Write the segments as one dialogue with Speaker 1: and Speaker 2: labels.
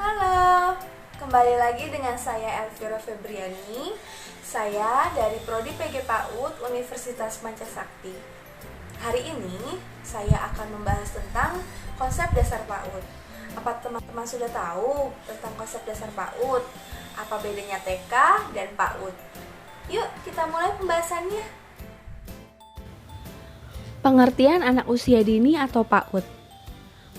Speaker 1: Halo, kembali lagi dengan saya Elvira Febriani. Saya dari Prodi PG PAUD Universitas Pancasakti. Hari ini saya akan membahas tentang konsep dasar PAUD. Apa teman-teman sudah tahu tentang konsep dasar PAUD? Apa bedanya TK dan PAUD? Yuk kita mulai pembahasannya.
Speaker 2: Pengertian anak usia dini atau PAUD.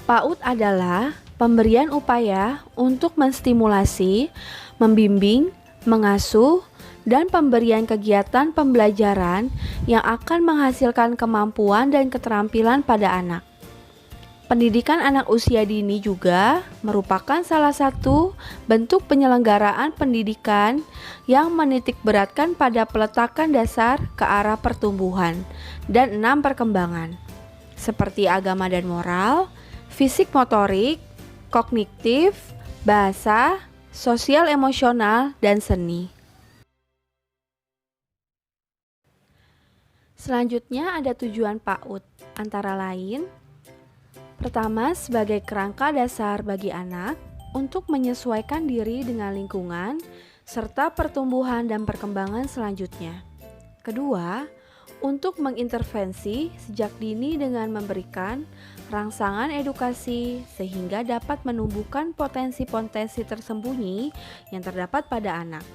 Speaker 2: PAUD adalah pemberian upaya untuk menstimulasi, membimbing, mengasuh, dan pemberian kegiatan pembelajaran yang akan menghasilkan kemampuan dan keterampilan pada anak. Pendidikan anak usia dini juga merupakan salah satu bentuk penyelenggaraan pendidikan yang menitikberatkan pada peletakan dasar ke arah pertumbuhan dan 6 perkembangan, seperti agama dan moral, fisik motorik, kognitif, bahasa, sosial emosional, dan seni. Selanjutnya ada tujuan PAUD, antara lain: pertama, sebagai kerangka dasar bagi anak untuk menyesuaikan diri dengan lingkungan serta pertumbuhan dan perkembangan selanjutnya. Kedua, untuk mengintervensi sejak dini dengan memberikan rangsangan edukasi sehingga dapat menumbuhkan potensi-potensi tersembunyi yang terdapat pada anak.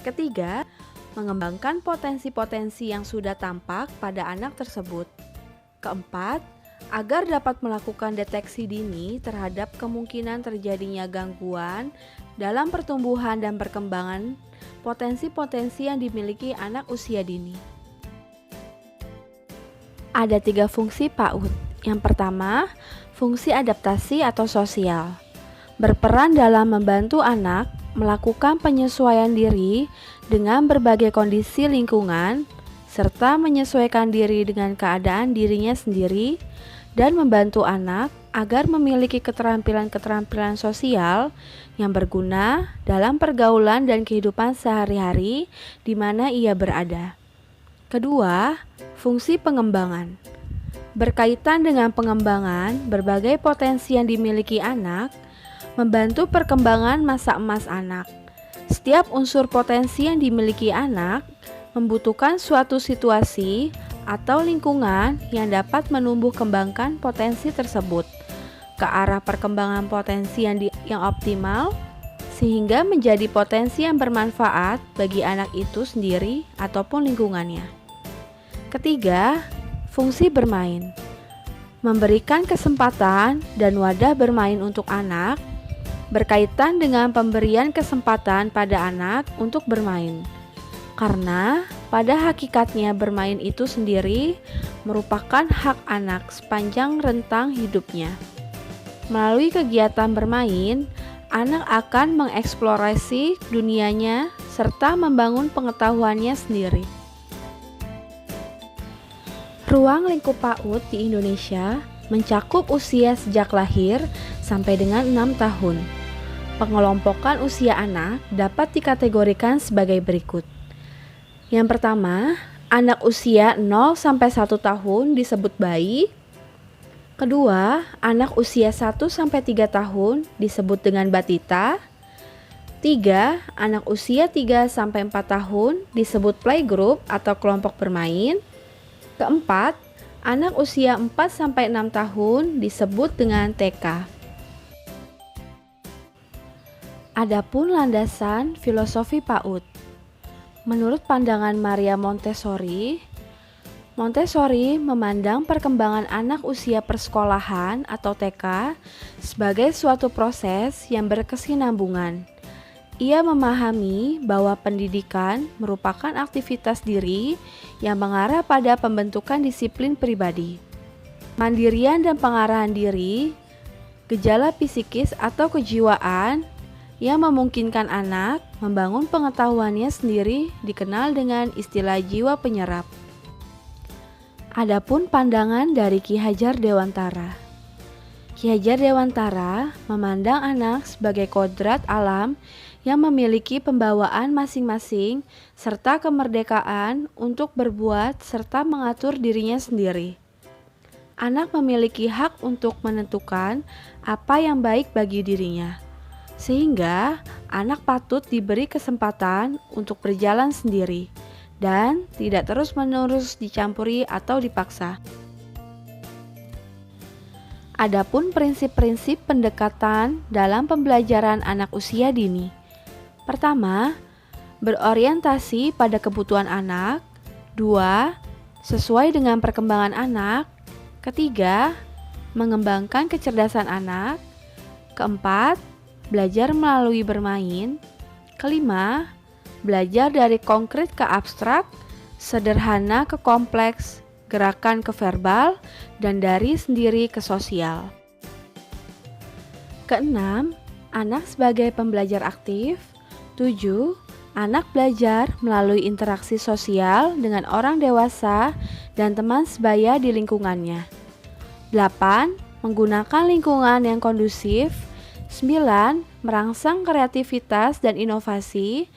Speaker 2: Ketiga, mengembangkan potensi-potensi yang sudah tampak pada anak tersebut. Keempat, agar dapat melakukan deteksi dini terhadap kemungkinan terjadinya gangguan dalam pertumbuhan dan perkembangan potensi-potensi yang dimiliki anak usia dini. Ada 3 fungsi PAUD. Yang pertama, fungsi adaptasi atau sosial. Berperan dalam membantu anak melakukan penyesuaian diri dengan berbagai kondisi lingkungan, serta menyesuaikan diri dengan keadaan dirinya sendiri, dan membantu anak agar memiliki keterampilan-keterampilan sosial yang berguna dalam pergaulan dan kehidupan sehari-hari di mana ia berada. Kedua, fungsi pengembangan. Berkaitan dengan pengembangan berbagai potensi yang dimiliki anak, membantu perkembangan masa emas anak. Setiap unsur potensi yang dimiliki anak membutuhkan suatu situasi atau lingkungan yang dapat menumbuh kembangkan potensi tersebut ke arah perkembangan potensi yang optimal, sehingga menjadi potensi yang bermanfaat bagi anak itu sendiri ataupun lingkungannya. Ketiga, fungsi bermain. Memberikan kesempatan dan wadah bermain untuk anak, berkaitan dengan pemberian kesempatan pada anak untuk bermain. Karena pada hakikatnya bermain itu sendiri merupakan hak anak sepanjang rentang hidupnya. Melalui kegiatan bermain, anak akan mengeksplorasi dunianya serta membangun pengetahuannya sendiri. Ruang lingkup PAUD di Indonesia mencakup usia sejak lahir sampai dengan 6 tahun. Pengelompokan usia anak dapat dikategorikan sebagai berikut. Yang pertama, anak usia 0 sampai 1 tahun disebut bayi. Kedua, anak usia 1 sampai 3 tahun disebut dengan batita. 3, anak usia 3 sampai 4 tahun disebut playgroup atau kelompok bermain. Keempat, anak usia 4 sampai 6 tahun disebut dengan TK. Adapun landasan filosofi PAUD. Menurut pandangan Maria Montessori, Montessori memandang perkembangan anak usia persekolahan atau TK sebagai suatu proses yang berkesinambungan. Ia memahami bahwa pendidikan merupakan aktivitas diri yang mengarah pada pembentukan disiplin pribadi, mandirian dan pengarahan diri, gejala psikis atau kejiwaan yang memungkinkan anak membangun pengetahuannya sendiri dikenal dengan istilah jiwa penyerap. Adapun pandangan dari Ki Hajar Dewantara. Ki Hajar Dewantara memandang anak sebagai kodrat alam yang memiliki pembawaan masing-masing serta kemerdekaan untuk berbuat serta mengatur dirinya sendiri. Anak memiliki hak untuk menentukan apa yang baik bagi dirinya. sehingga anak patut diberi kesempatan untuk berjalan sendiri dan tidak terus-menerus dicampuri atau dipaksa. Adapun prinsip-prinsip pendekatan dalam pembelajaran anak usia dini. Pertama, berorientasi pada kebutuhan anak. 2, sesuai dengan perkembangan anak. Ketiga, mengembangkan kecerdasan anak. Keempat, belajar melalui bermain. Kelima, belajar dari konkret ke abstrak, sederhana ke kompleks, gerakan ke verbal, dan dari sendiri ke sosial. Keenam, anak sebagai pembelajar aktif. 7, anak belajar melalui interaksi sosial dengan orang dewasa dan teman sebaya di lingkungannya. 8, menggunakan lingkungan yang kondusif. 9, merangsang kreativitas dan inovasi.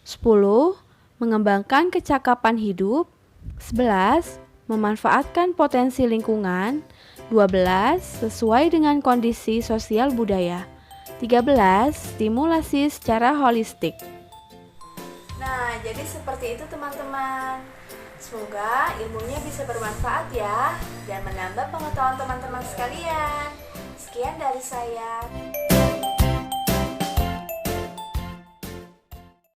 Speaker 2: 10, mengembangkan kecakapan hidup. 11, memanfaatkan potensi lingkungan. 12, sesuai dengan kondisi sosial budaya. 13, stimulasi secara holistik.
Speaker 1: Nah, jadi seperti itu teman-teman. Semoga ilmunya bisa bermanfaat ya dan menambah pengetahuan teman-teman sekalian. Sekian dari saya.